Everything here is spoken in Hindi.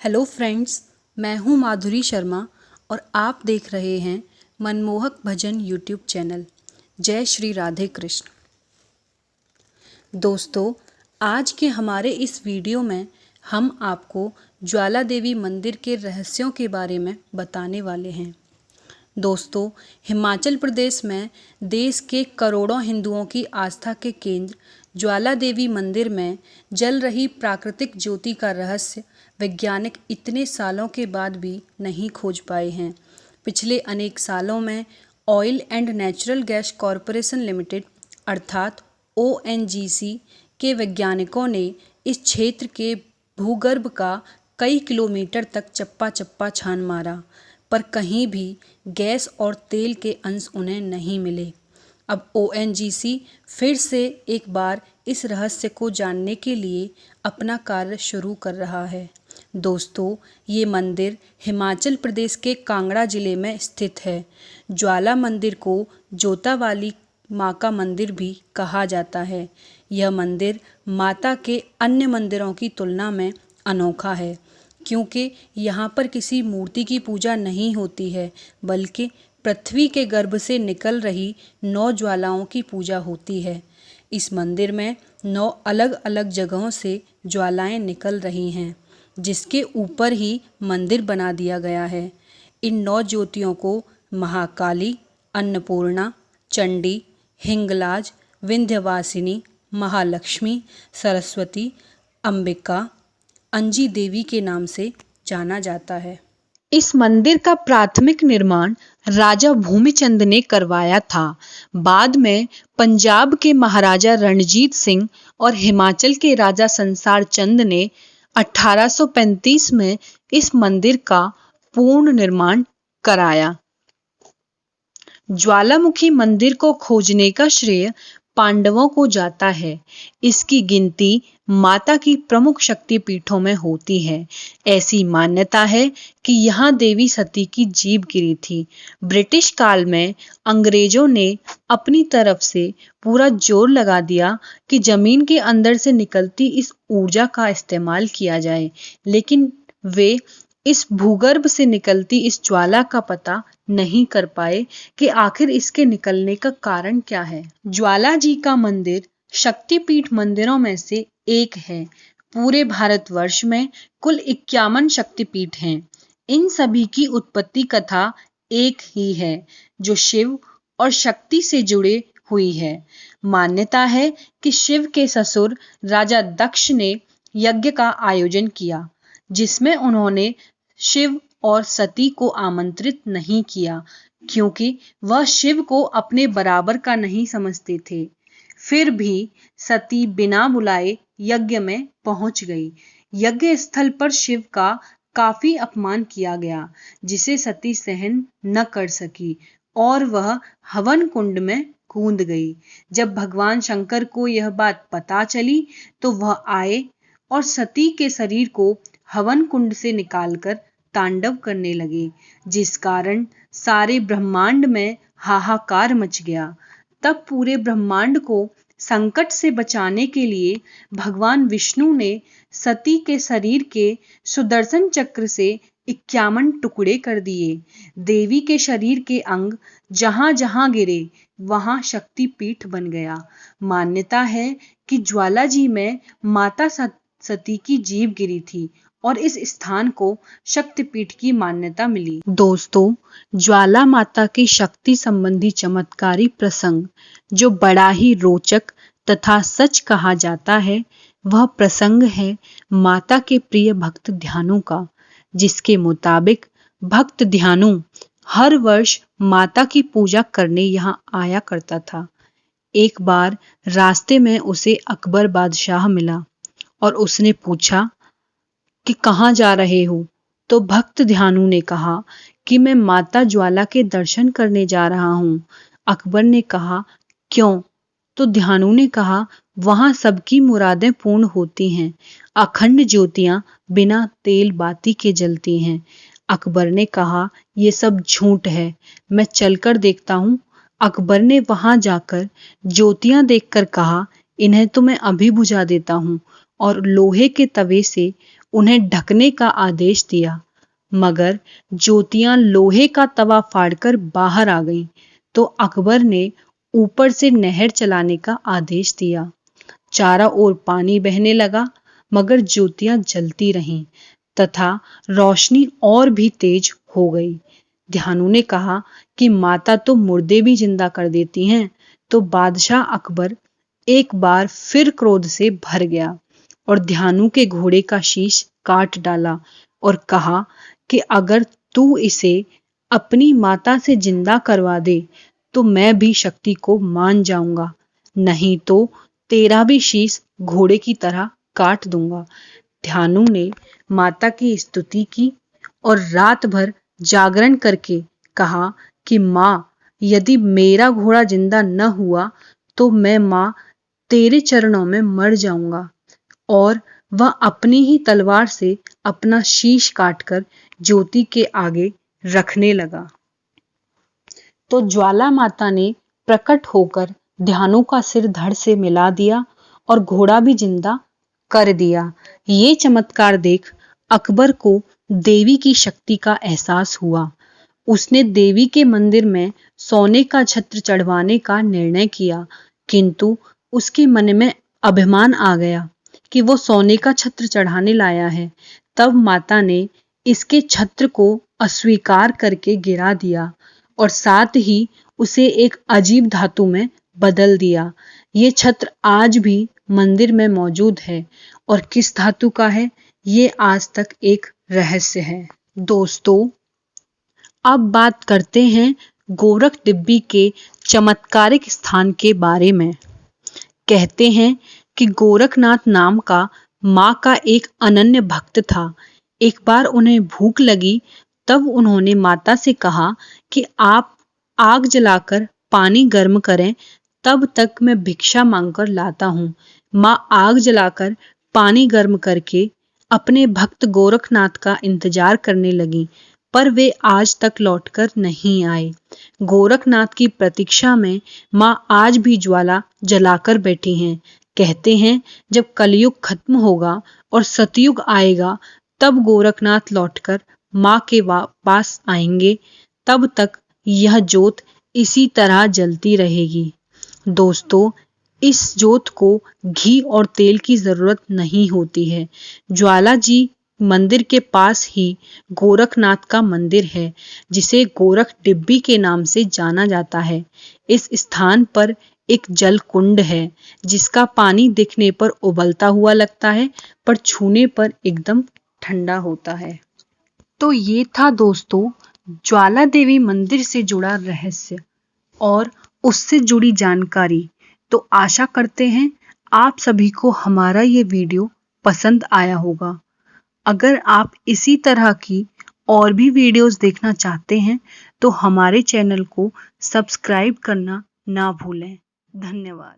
हेलो फ्रेंड्स, मैं हूँ माधुरी शर्मा और आप देख रहे हैं मनमोहक भजन यूट्यूब चैनल। जय श्री राधे कृष्ण। दोस्तों, आज के हमारे इस वीडियो में हम आपको ज्वाला देवी मंदिर के रहस्यों के बारे में बताने वाले हैं। दोस्तों, हिमाचल प्रदेश में देश के करोड़ों हिंदुओं की आस्था के केंद्र ज्वाला देवी मंदिर में जल रही प्राकृतिक ज्योति का रहस्य वैज्ञानिक इतने सालों के बाद भी नहीं खोज पाए हैं। पिछले अनेक सालों में oil and natural gas corporation limited अर्थात ONGC के वैज्ञानिकों ने इस क्षेत्र के भूगर्भ का कई किलोमीटर तक चप्पा चप्पा छान मारा, पर कहीं भी गैस और तेल के अंश उन्हें नहीं मिले। अब ONGC फिर से एक बार इस रहस्य को जानने के लिए अपना कार्य शुरू कर रहा है। दोस्तों, ये मंदिर हिमाचल प्रदेश के कांगड़ा जिले में स्थित है। ज्वाला मंदिर को जोता वाली माँ का मंदिर भी कहा जाता है। यह मंदिर माता के अन्य मंदिरों की तुलना में अनोखा है, क्योंकि यहाँ पर किसी मूर्ति की पूजा नहीं होती है, बल्कि पृथ्वी के गर्भ से निकल रही 9 ज्वालाओं की पूजा होती है। इस मंदिर में 9 अलग अलग जगहों से ज्वालाएं निकल रही हैं, जिसके ऊपर ही मंदिर बना दिया गया है। इन 9 ज्योतियों को महाकाली, अन्नपूर्णा, चंडी, हिंगलाज, विंध्यवासिनी, महालक्ष्मी, सरस्वती, अंबिका, अंजी देवी के नाम से जाना जाता है। इस मंदिर का प्राथमिक निर्माण राजा भूमिचंद ने करवाया था। बाद में पंजाब के महाराजा रणजीत सिंह और हिमाचल के राजा संसार चंद ने 1835 में इस मंदिर का पूर्ण निर्माण कराया। ज्वालामुखी मंदिर को खोजने का श्रेय पांडवों को जाता है। इसकी गिनती माता की प्रमुख शक्तिपीठों में होती है। ऐसी मान्यता है कि यहाँ देवी सती की जीभ गिरी थी। ब्रिटिश काल में अंग्रेजों ने अपनी तरफ से पूरा जोर लगा दिया कि जमीन के अंदर से निकलती इस ऊर्जा का इस्तेमाल किया जाए, लेकिन वे इस भूगर्भ से निकलती इस ज्वाला का पता नहीं कर पाए कि आखिर इसके निकलने का कारण क्या है। ज्वाला जी का मंदिर शक्तिपीठ मंदिरों में से एक है। पूरे भारतवर्ष में कुल 51 शक्तिपीठ हैं। इन सभी की उत्पत्ति कथा एक ही है, जो शिव और शक्ति से जुड़े हुई है। मान्यता है कि शिव के ससुर राजा दक्ष ने यज्ञ का आयोजन किया, जिसमें उन्होंने शिव और सती को आमंत्रित नहीं किया, क्योंकि वह शिव को अपने बराबर का नहीं समझते थे। फिर भी सती बिना बुलाए यज्ञ में पहुंच गई। यज्ञ स्थल पर शिव का काफी अपमान किया गया, जिसे सती सहन न कर सकी और वह हवन कुंड में कूद गई। जब भगवान शंकर को यह बात पता चली तो वह आए और सती के शरीर को हवन कुंड से निकालकर तांडव करने लगे, जिस कारण सारे ब्रह्मांड में हाहाकार मच गया। तब पूरे ब्रह्मांड को संकट से बचाने के लिए भगवान विष्णु ने सती के शरीर के सुदर्शन चक्र से 51 टुकड़े कर दिए। देवी के शरीर के अंग जहां जहां गिरे वहां शक्तिपीठ बन गया। मान्यता है कि ज्वाला जी में माता सती की जीभ गिरी थी और इस स्थान को शक्तिपीठ की मान्यता मिली। दोस्तों, ज्वाला माता की शक्ति संबंधी चमत्कारी प्रसंग जो बड़ा ही रोचक तथा सच कहा जाता है, वह प्रसंग है माता के प्रिय भक्त ध्यानु का, जिसके मुताबिक भक्त ध्यानु हर वर्ष माता की पूजा करने यहाँ आया करता था। एक बार रास्ते में उसे अकबर बादशाह मिला और उसने पूछा कि कहाँ जा रहे हो? तो भक्त ध्यानु ने कहा कि मैं माता ज्वाला के दर्शन करने जा रहा हूँ। अकबर ने कहा, क्यों? तो ध्यानु ने कहा, वहां सबकी मुरादें पूर्ण होती हैं। अखंड ज्योतियां बिना तेल बाती के जलती हैं। अकबर ने कहा, ये सब झूठ है, मैं चलकर देखता हूँ। अकबर ने वहां जाकर ज्योतियां देखकर कहा, इन्हें तो मैं अभी बुझा देता हूँ, और लोहे के तवे से उन्हें ढकने का आदेश दिया, मगर ज्योतियां लोहे का तवा फाड़कर बाहर आ गईं। तो अकबर ने ऊपर से नहर चलाने का आदेश दिया। चारों ओर पानी बहने लगा, मगर ज्योतियां जलती रहीं तथा रोशनी और भी तेज हो गई। ध्यानु ने कहा कि माता तो मुर्दे भी जिंदा कर देती हैं। तो बादशाह अकबर एक बार फिर क्रोध से भर गया और ध्यानु के घोड़े का शीश काट डाला और कहा कि अगर तू इसे अपनी माता से जिंदा करवा दे तो मैं भी शक्ति को मान जाऊंगा, नहीं तो तेरा भी शीश घोड़े की तरह काट दूंगा। ध्यानु ने माता की स्तुति की और रात भर जागरण करके कहा कि माँ, यदि मेरा घोड़ा जिंदा न हुआ तो मैं माँ तेरे चरणों में मर जाऊंगा। और वह अपनी ही तलवार से अपना शीश काटकर ज्योति के आगे रखने लगा। तो ज्वाला माता ने प्रकट होकर ध्यानु का सिर धड़ से मिला दिया और घोड़ा भी जिंदा कर दिया। ये चमत्कार देख अकबर को देवी की शक्ति का एहसास हुआ। उसने देवी के मंदिर में सोने का छत्र चढ़वाने का निर्णय किया, किंतु उसके मन में अभिमान आ गया कि वो सोने का छत्र चढ़ाने लाया है। तब माता ने इसके छत्र को अस्वीकार करके गिरा दिया और साथ ही उसे एक अजीब धातु में बदल दिया। ये छत्र आज भी मंदिर में मौजूद है और किस धातु का है ये आज तक एक रहस्य है। दोस्तों, अब बात करते हैं गोरख डिब्बी के चमत्कारिक स्थान के बारे में। कहते हैं कि गोरखनाथ नाम का माँ का एक अनन्य भक्त था। एक बार उन्हें भूख लगी, तब उन्होंने माता से कहा कि आप आग जलाकर पानी गर्म करें, तब तक मैं भिक्षा मांगकर लाता हूँ। माँ आग जलाकर पानी गर्म करके अपने भक्त गोरखनाथ का इंतजार करने लगी, पर वे आज तक लौटकर नहीं आए। गोरखनाथ की प्रतीक्षा में माँ आज भी ज्वाला जलाकर बैठी हैं। कहते हैं जब कलयुग खत्म होगा और सतयुग आएगा, तब गोरखनाथ लौटकर माँ के पास आएंगे। तब तक यह ज्योत इसी तरह जलती रहेगी। दोस्तों, इस ज्योत को घी और तेल की जरूरत नहीं होती है। ज्वाला जी मंदिर के पास ही गोरखनाथ का मंदिर है, जिसे गोरख डिब्बी के नाम से जाना जाता है। इस स्थान पर एक जल कुंड है, जिसका पानी दिखने पर उबलता हुआ लगता है, पर छूने पर एकदम ठंडा होता है। तो ये था दोस्तों ज्वाला देवी मंदिर से जुड़ा रहस्य और उससे जुड़ी जानकारी। तो आशा करते हैं आप सभी को हमारा ये वीडियो पसंद आया होगा। अगर आप इसी तरह की और भी वीडियोस देखना चाहते हैं तो हमारे चैनल को सब्सक्राइब करना ना भूलें। धन्यवाद।